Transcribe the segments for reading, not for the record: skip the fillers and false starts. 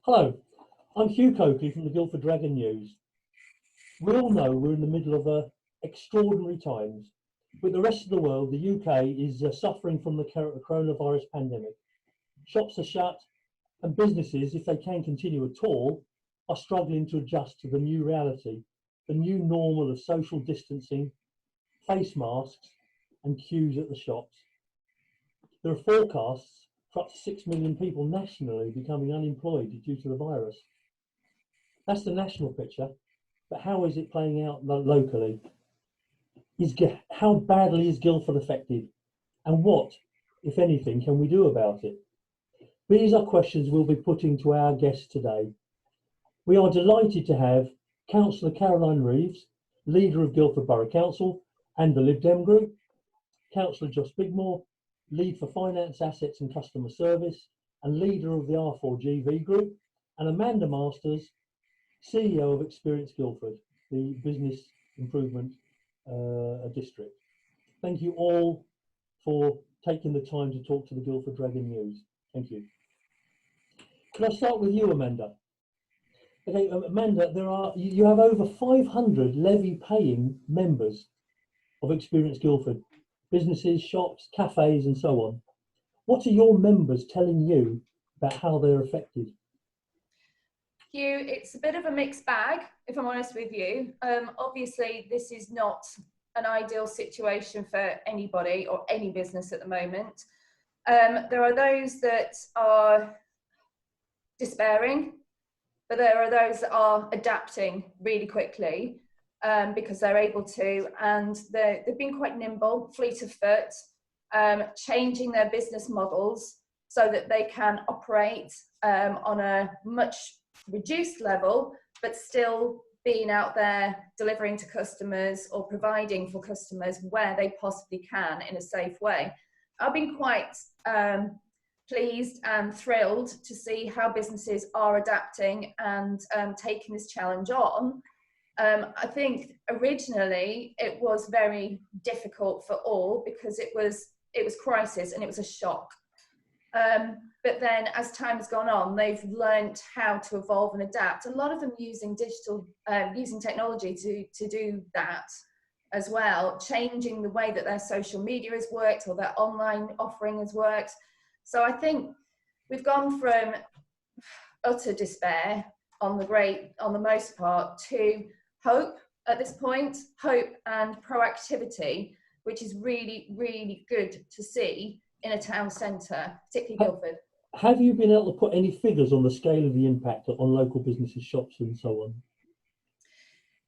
Hello, I'm Hugh Coakley from the Guildford Dragon News. We all know we're in the middle of extraordinary times. With the rest of the world, the UK is suffering from the coronavirus pandemic. Shops are shut and businesses, if they can continue at all, are struggling to adjust to the new reality, the new normal of social distancing, face masks and queues at the shops. There are forecasts for up to 6 million people nationally becoming unemployed due to the virus. That's the national picture, but how is it playing out locally? How badly is Guildford affected? And what, if anything, can we do about it? These are questions we'll be putting to our guests today. We are delighted to have Councillor Caroline Reeves, leader of Guildford Borough Council and the Lib Dem Group, Councillor Joss Bigmore, lead for Finance, Assets and Customer Service and leader of the R4GV Group, and Amanda Masters, CEO of Experience Guildford, the business improvement district. Thank you all for taking the time to talk to the Guildford Dragon News. Thank you. Can I start with you, Amanda? Okay, Amanda, you have over 500 levy-paying members of Experience Guildford, businesses, shops, cafes, and so on. What are your members telling you about how they're affected? Hugh, it's a bit of a mixed bag, if I'm honest with you. Obviously, this is not an ideal situation for anybody or any business at the moment. There are those that are despairing, but there are those that are adapting really quickly because they're able to, and they've been quite nimble, fleet of foot, changing their business models so that they can operate on a much reduced level, but still being out there delivering to customers or providing for customers where they possibly can in a safe way. I've been quite pleased and thrilled to see how businesses are adapting and taking this challenge on. I think originally it was very difficult for all because it was crisis and it was a shock. But then as time has gone on, they've learned how to evolve and adapt. A lot of them using using technology to do that as well, changing the way that their social media has worked or their online offering has worked. So I think we've gone from utter despair on the most part to hope at this point, hope and proactivity, which is really, really good to see in a town centre, particularly Guildford. Have you been able to put any figures on the scale of the impact on local businesses, shops and so on?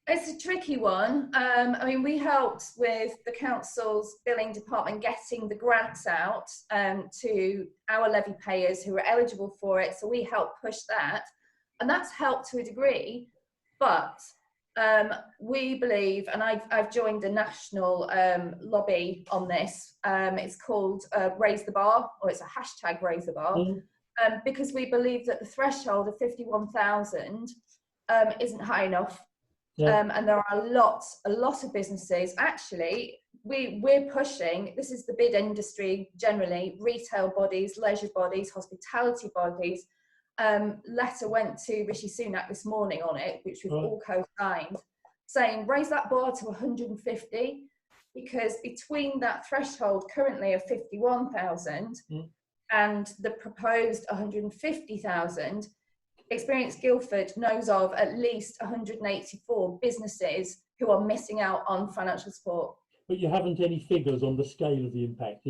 It's a tricky one. I mean, we helped with the council's billing department getting the grants out to our levy payers who are eligible for it. So we helped push that, and that's helped to a degree. But we believe, and I've joined a national lobby on this. It's called Raise the Bar, or it's a hashtag Raise the Bar, because we believe that the threshold of 51,000 isn't high enough. Yeah. And there are a lot of businesses. Actually, we're pushing, this is the bid industry generally, retail bodies, leisure bodies, hospitality bodies. Letter went to Rishi Sunak this morning on it, which we've all co-signed, saying raise that bar to 150, because between that threshold currently of 51,000 and the proposed 150,000, Experience Guildford knows of at least 184 businesses who are missing out on financial support. But you haven't any figures on the scale of the impact,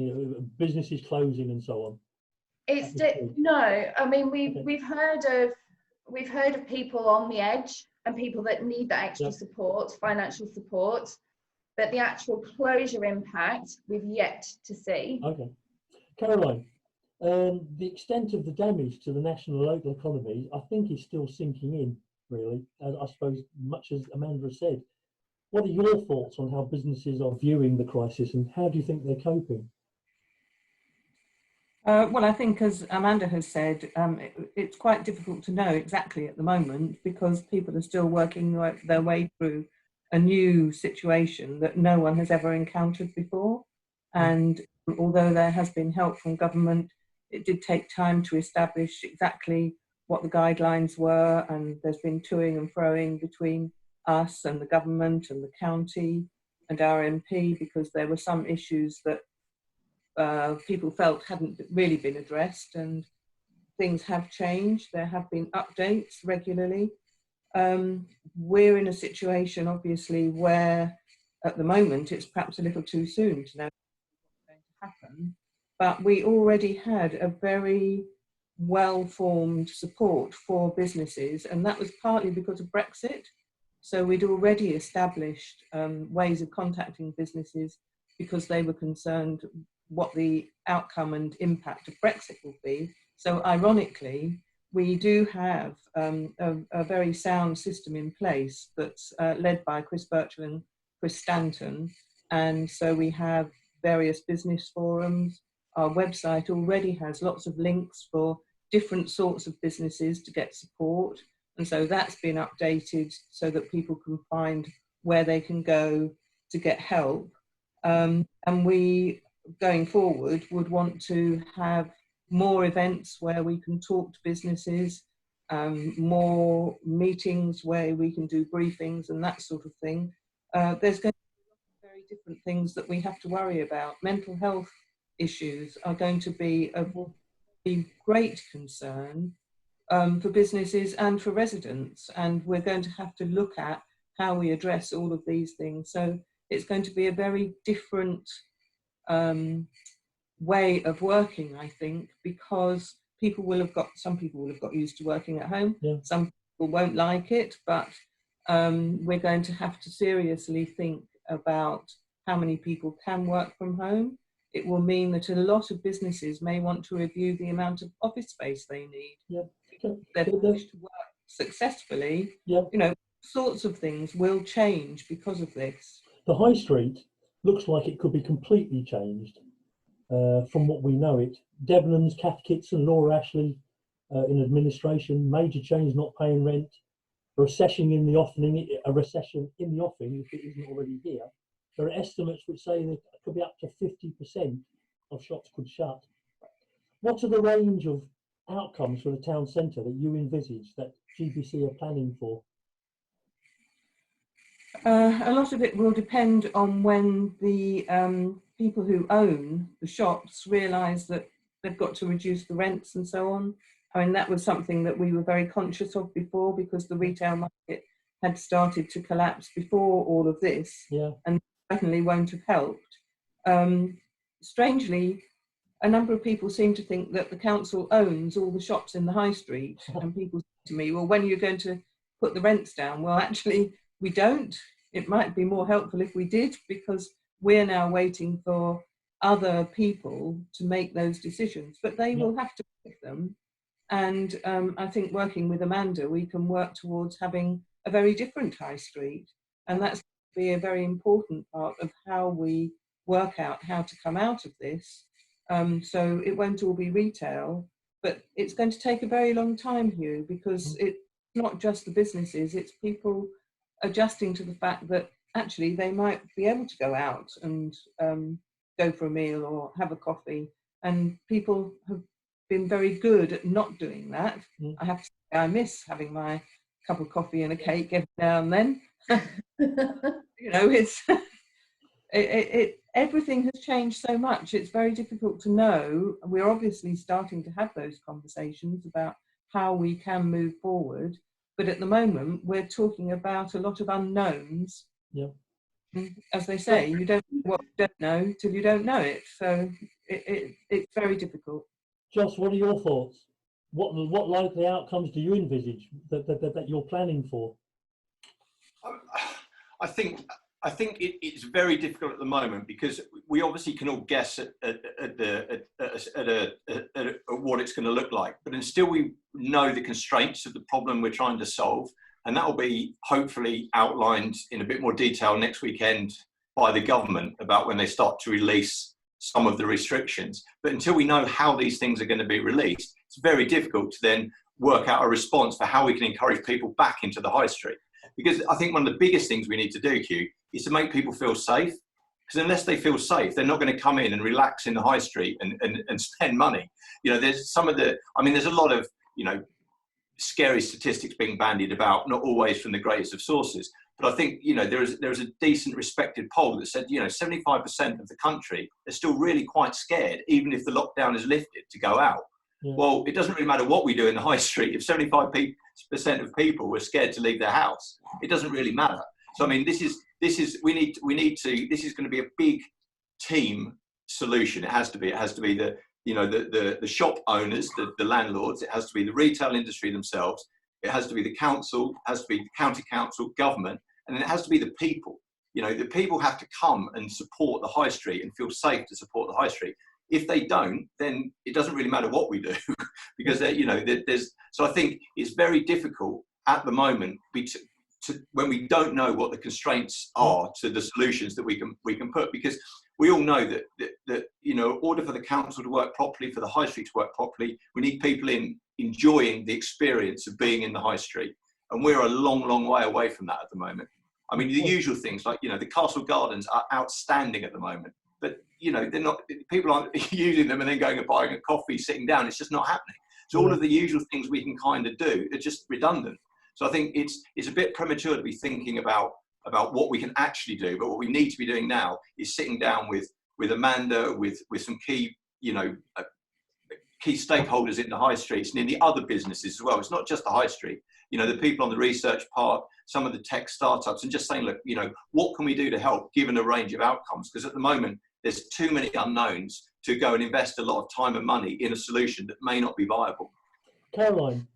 businesses closing and so on? No. I mean, we've heard of people on the edge and people that need that extra support, financial support, but the actual closure impact we've yet to see. Okay, Caroline, the extent of the damage to the national and local economies, I think, is still sinking in. Really, I suppose, much as Amanda has said. What are your thoughts on how businesses are viewing the crisis, and how do you think they're coping? Well, I think, as Amanda has said, it's quite difficult to know exactly at the moment because people are still working their way through a new situation that no one has ever encountered before. And although there has been help from government, it did take time to establish exactly what the guidelines were, and there's been toing and froing between us and the government and the county and our MP, because there were some issues that people felt hadn't really been addressed, and things have changed. There have been updates regularly. We're in a situation, obviously, where at the moment it's perhaps a little too soon to know what's going to happen, but we already had a very well-formed support for businesses, and that was partly because of Brexit. So we'd already established ways of contacting businesses because they were concerned what the outcome and impact of Brexit will be. So ironically, we do have a very sound system in place that's led by Chris Birchall and Chris Stanton. And so we have various business forums. Our website already has lots of links for different sorts of businesses to get support. And so that's been updated so that people can find where they can go to get help. And we, going forward, would want to have more events where we can talk to businesses, more meetings where we can do briefings and that sort of thing. There's going to be very different things that we have to worry about. Mental health issues are going to be of great concern for businesses and for residents, and we're going to have to look at how we address all of these things. So it's going to be a very different way of working, I think, because some people will have got used to working at home. Yeah. Some people won't like it, but we're going to have to seriously think about how many people can work from home. It will mean that a lot of businesses may want to review the amount of office space they need. Yeah. They're pushed to work successfully. Yeah. You know, sorts of things will change because of this. The high street looks like it could be completely changed from what we know it. Devlin's, Kath Kitson, Laura Ashley in administration, major change, not paying rent, a recession in the offing if it isn't already here. There are estimates which say that it could be up to 50% of shops could shut. What are the range of outcomes for the town centre that you envisage that GBC are planning for? A lot of it will depend on when the people who own the shops realise that they've got to reduce the rents and so on. I mean, that was something that we were very conscious of before, because the retail market had started to collapse before all of this. Yeah. And certainly won't have helped. Strangely, a number of people seem to think that the council owns all the shops in the high street, and people say to me, well, when are you going to put the rents down? Well, actually, we don't. It might be more helpful if we did, because we're now waiting for other people to make those decisions, but they will have to make them. And I think working with Amanda, we can work towards having a very different high street. And that's be a very important part of how we work out how to come out of this. So it won't all be retail, but it's going to take a very long time, Hugh, because it's not just the businesses, it's people adjusting to the fact that actually they might be able to go out and go for a meal or have a coffee, and people have been very good at not doing that. I have to say, I miss having my cup of coffee and a cake every now and then. You know, it's everything has changed so much. It's very difficult to know. We're obviously starting to have those conversations about how we can move forward, but at the moment we're talking about a lot of unknowns. Yeah. As they say, you don't know what you don't know till you don't know it. So it's very difficult. Joss, what are your thoughts? What likely outcomes do you envisage that you're planning for? I think it's very difficult at the moment, because we obviously can all guess at what it's going to look like, but until we know the constraints of the problem we're trying to solve, and that will be hopefully outlined in a bit more detail next weekend by the government about when they start to release some of the restrictions. But until we know how these things are going to be released, it's very difficult to then work out a response for how we can encourage people back into the high street. Because I think one of the biggest things we need to do, Hugh, is to make people feel safe. Because unless they feel safe, they're not going to come in and relax in the high street and spend money. You know, there's a lot of, you know, scary statistics being bandied about, not always from the greatest of sources. But I think, there is a decent respected poll that said, 75% of the country are still really quite scared, even if the lockdown is lifted, to go out. Yeah. Well, it doesn't really matter what we do in the high street. If 75% of people were scared to leave their house, it doesn't really matter. So, I mean, this is this is going to be a big team solution. It has to be the shop owners, the landlords. It has to be the retail industry themselves. It has to be the council, it has to be the county council, government, and then it has to be the people. The people have to come and support the high street and feel safe to support the high street. If they don't, then it doesn't really matter what we do, because So I think it's very difficult at the moment when we don't know what the constraints are to the solutions that we can put, because we all know that in order for the council to work properly, for the high street to work properly, we need people enjoying the experience of being in the high street, and we're a long way away from that at the moment. I mean, the usual things like the Castle Gardens are outstanding at the moment, but they're not. People aren't using them and then going and buying a coffee, sitting down. It's just not happening. So all of the usual things we can kind of do are just redundant. So I think it's a bit premature to be thinking about what we can actually do. But what we need to be doing now is sitting down with Amanda, with some key key stakeholders in the high streets and in the other businesses as well. It's not just the high street. The people on the research part, some of the tech startups, and just saying, look, what can we do to help, given a range of outcomes? Because at the moment, there's too many unknowns to go and invest a lot of time and money in a solution that may not be viable. Caroline,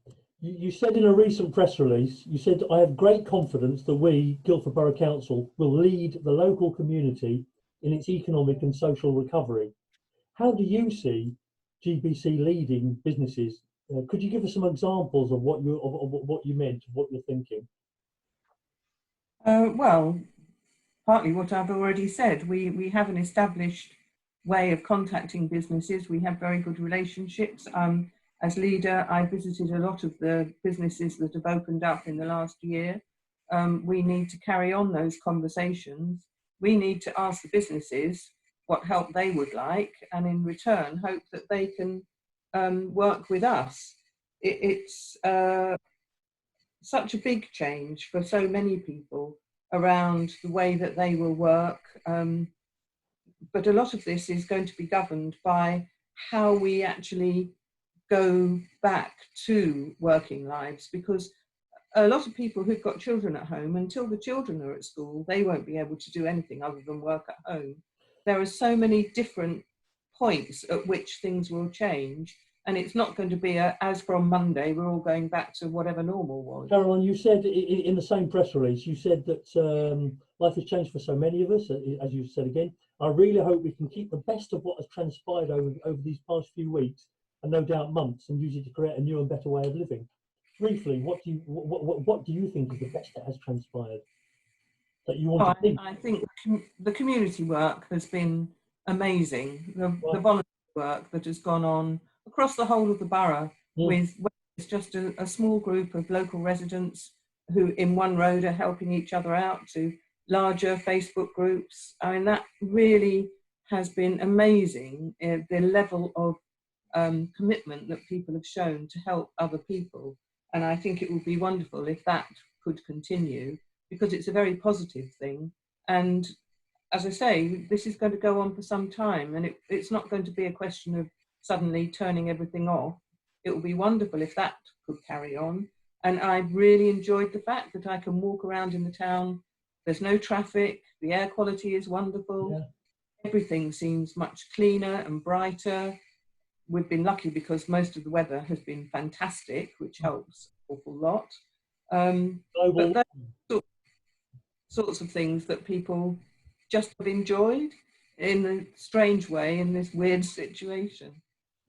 you said in a recent press release, you said, I have great confidence that we, Guildford Borough Council, will lead the local community in its economic and social recovery. How do you see GBC leading businesses? Could you give us some examples of what you meant, of what you're thinking? Well, partly what I've already said. We have an established way of contacting businesses. We have very good relationships. As leader, I visited a lot of the businesses that have opened up in the last year. We need to carry on those conversations. We need to ask the businesses what help they would like, and in return hope that they can work with us. It's such a big change for so many people around the way that they will work, but a lot of this is going to be governed by how we actually go back to working lives, because a lot of people who've got children at home, until the children are at school, they won't be able to do anything other than work at home. There are so many different points at which things will change, and it's not going to be as from Monday we're all going back to whatever normal was. Caroline, you said in the same press release, you said that life has changed for so many of us, as you said again. I really hope we can keep the best of what has transpired over these past few weeks, and no doubt months, and use it to create a new and better way of living. Briefly, what do you think is the best that has transpired that you want to think? I think the community work has been amazing. The volunteer work that has gone on across the whole of the borough, with it's just a small group of local residents who in one road are helping each other out, to larger Facebook groups. I mean, that really has been amazing, the level of commitment that people have shown to help other people. And I think it would be wonderful if that could continue, because it's a very positive thing. And as I say, this is going to go on for some time, and it's not going to be a question of suddenly turning everything off. It would be wonderful if that could carry on. And I really enjoyed the fact that I can walk around in the town. There's no traffic, the air quality is wonderful. Yeah. Everything seems much cleaner and brighter. We've been lucky because most of the weather has been fantastic, which helps an awful lot. But those sorts of things that people just have enjoyed in a strange way in this weird situation.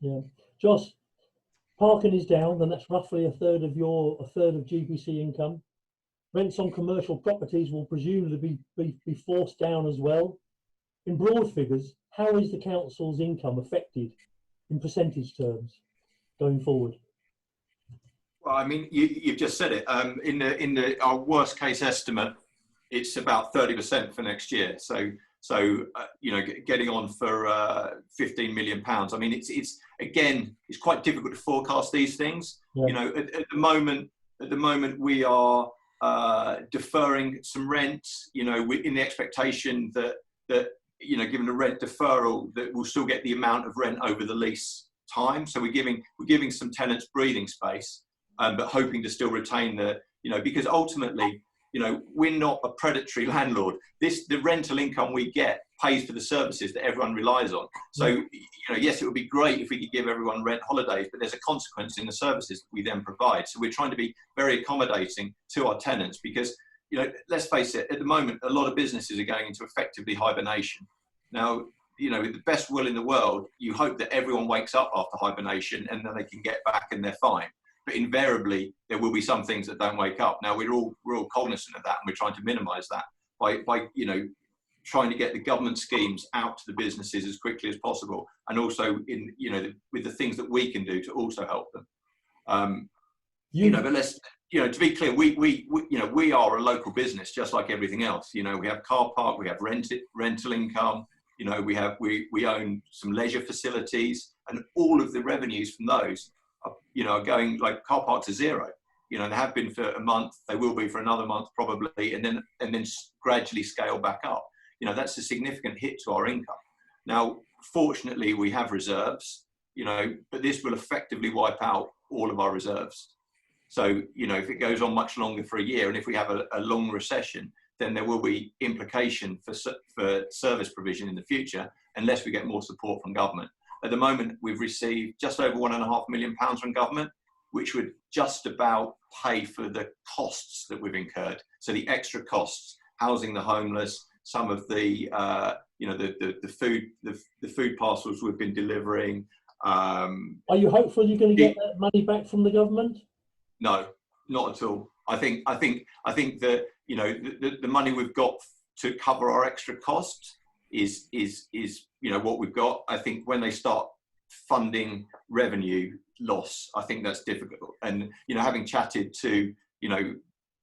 Yeah, Joss, parking is down, and that's roughly a third of GBC income. Rents on commercial properties will presumably be forced down as well. In broad figures, how is the council's income affected in percentage terms going forward? Well, I mean, you've just said it. In our worst case estimate, it's about 30% for next year. So So, getting on for £15 million. I mean, it's again, it's quite difficult to forecast these things. Yeah. At the moment, we are deferring some rent. In the expectation that given a rent deferral, that we'll still get the amount of rent over the lease time. So we're giving some tenants breathing space, but hoping to still retain because ultimately, we're not a predatory landlord. The rental income we get pays for the services that everyone relies on. So, yes, it would be great if we could give everyone rent holidays, but there's a consequence in the services that we then provide. So we're trying to be very accommodating to our tenants because, let's face it, at the moment, a lot of businesses are going into effectively hibernation. Now, with the best will in the world, you hope that everyone wakes up after hibernation and then they can get back and they're fine. But invariably, there will be some things that don't wake up. Now, we're all cognizant of that, and we're trying to minimise that by trying to get the government schemes out to the businesses as quickly as possible, and also with the things that we can do to also help them. But let's to be clear, we are a local business just like everything else. We have car park, we have rental income. We own some leisure facilities, and all of the revenues from those are going, like, car parks are zero. They have been for a month, they will be for another month probably, and then gradually scale back up. That's a significant hit to our income. Now, fortunately, we have reserves, but this will effectively wipe out all of our reserves. So, if it goes on much longer for a year, and if we have a long recession, then there will be implication for service provision in the future, unless we get more support from government. At the moment, we've received just over £1.5 million from government, which would just about pay for the costs that we've incurred. So the extra costs, housing the homeless, some of the food parcels we've been delivering. Are you hopeful you're going to get that money back from the government? No, not at all. I think that the money we've got to cover our extra costs is what we've got. I think when they start funding revenue loss, I think that's difficult. And having chatted to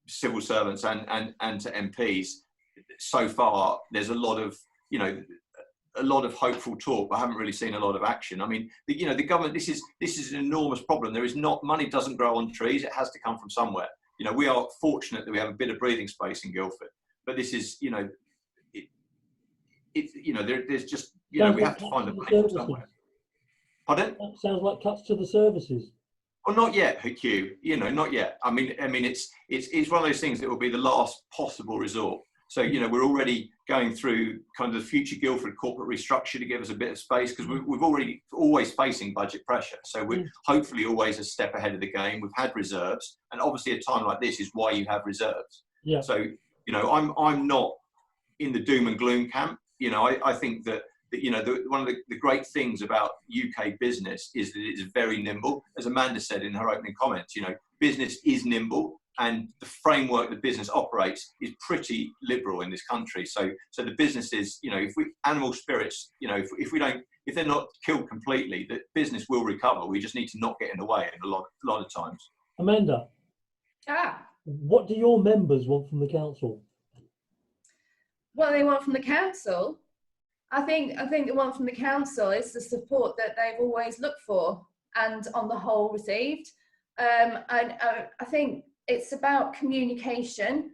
civil servants and to MPs so far, there's a lot of hopeful talk, but I haven't really seen a lot of action. I mean, the government. This is an enormous problem. Money doesn't grow on trees. It has to come from somewhere. We are fortunate that we have a bit of breathing space in Guildford, but this is there's just we have to find a place from somewhere. Pardon? That sounds like cuts to the services. Well, not yet, Hugh. Not yet. I mean, it's one of those things that will be the last possible resort. So, we're already going through kind of the future Guildford corporate restructure to give us a bit of space, because we've already always facing budget pressure. So we're hopefully always a step ahead of the game. We've had reserves, and obviously a time like this is why you have reserves. Yeah. So, I'm not in the doom and gloom camp. I think that one of the great things about UK business is that it's very nimble. As Amanda said in her opening comments, business is nimble, and the framework that business operates is pretty liberal in this country. So the businesses, animal spirits, if they're not killed completely, the business will recover. We just need to not get in the way a lot of times. Amanda, what do your members want from the council? What they want from the council, I think the one from the council is the support that they've always looked for and on the whole received. And I think it's about communication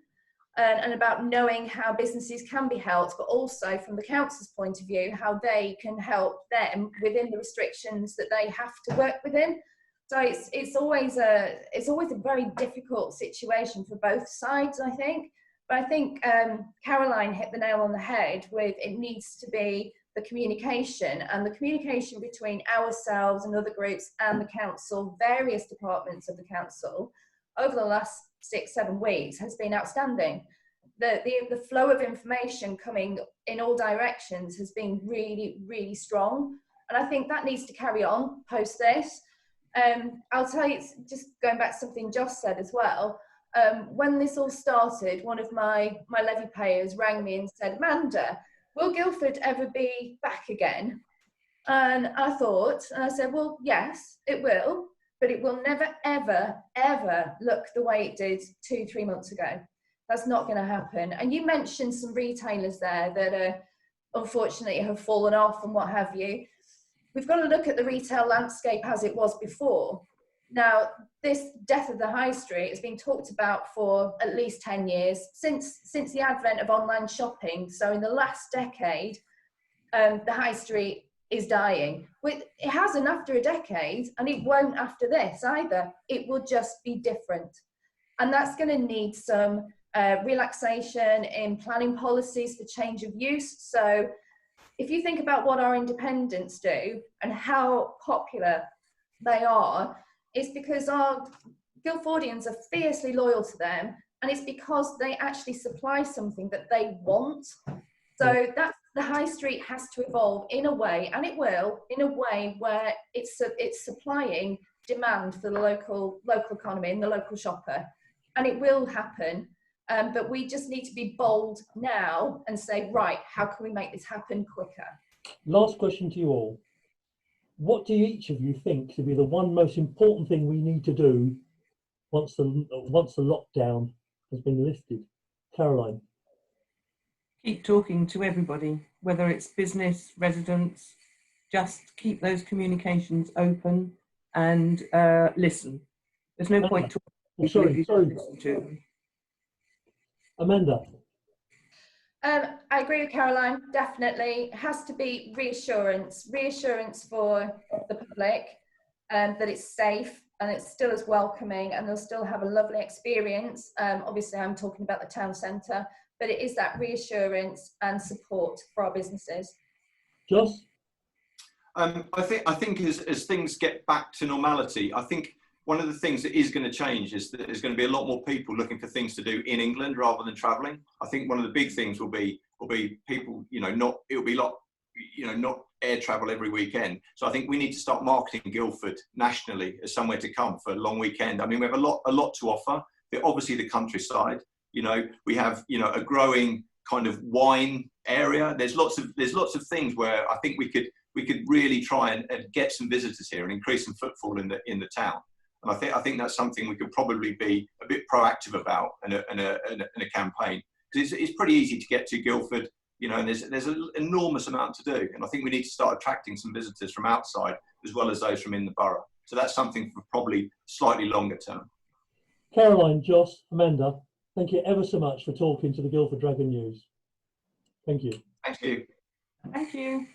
and about knowing how businesses can be helped, but also from the council's point of view, how they can help them within the restrictions that they have to work within. So it's always a very difficult situation for both sides, I think. But I think Caroline hit the nail on the head with it needs to be the communication, and the communication between ourselves and other groups and the council, various departments of the council, over the last 6-7 weeks has been outstanding. The flow of information coming in all directions has been really, really strong. And I think that needs to carry on post this. I'll tell you, just going back to something Joss said as well, when this all started, one of my levy payers rang me and said, Amanda, will Guildford ever be back again? And I said, well, yes, it will, but it will never, ever, ever look the way it did 2-3 months ago. That's not going to happen. And you mentioned some retailers there that are unfortunately have fallen off and what have you. We've got to look at the retail landscape as it was before. Now, this death of the high street has been talked about for at least 10 years, since the advent of online shopping. So in the last decade, the high street is dying. It hasn't after a decade, and it won't after this either. It will just be different. And that's going to need some relaxation in planning policies for change of use. So if you think about what our independents do and how popular they are, it's because our Guildfordians are fiercely loyal to them, and it's because they actually supply something that they want. So that the high street has to evolve in a way, and it will, in a way where it's supplying demand for the local economy and the local shopper, and it will happen. But we just need to be bold now and say, right, how can we make this happen quicker? Last question to you all. What do each of you think to be the one most important thing we need to do once the lockdown has been lifted? Caroline. Keep talking to everybody, whether it's business, residents, just keep those communications open and listen. There's no point talking to people you don't listen to. Amanda. I agree with Caroline, definitely. It has to be reassurance for the public, that it's safe and it's still as welcoming and they'll still have a lovely experience. Obviously, I'm talking about the town centre, but it is that reassurance and support for our businesses. Joss? I think as things get back to normality, I think one of the things that is going to change is that there's going to be a lot more people looking for things to do in England rather than travelling. I think one of the big things will be people, not air travel every weekend. So I think we need to start marketing Guildford nationally as somewhere to come for a long weekend. I mean, we have a lot to offer. Obviously, the countryside. We have a growing kind of wine area. There's lots of things where I think we could really try and get some visitors here and increase some footfall in the town. And I think that's something we could probably be a bit proactive about in a campaign, because it's pretty easy to get to Guildford, and there's an enormous amount to do. And I think we need to start attracting some visitors from outside as well as those from in the borough. So that's something for probably slightly longer term. Caroline, Joss, Amanda, thank you ever so much for talking to the Guildford Dragon News. Thank you. Thank you. Thank you.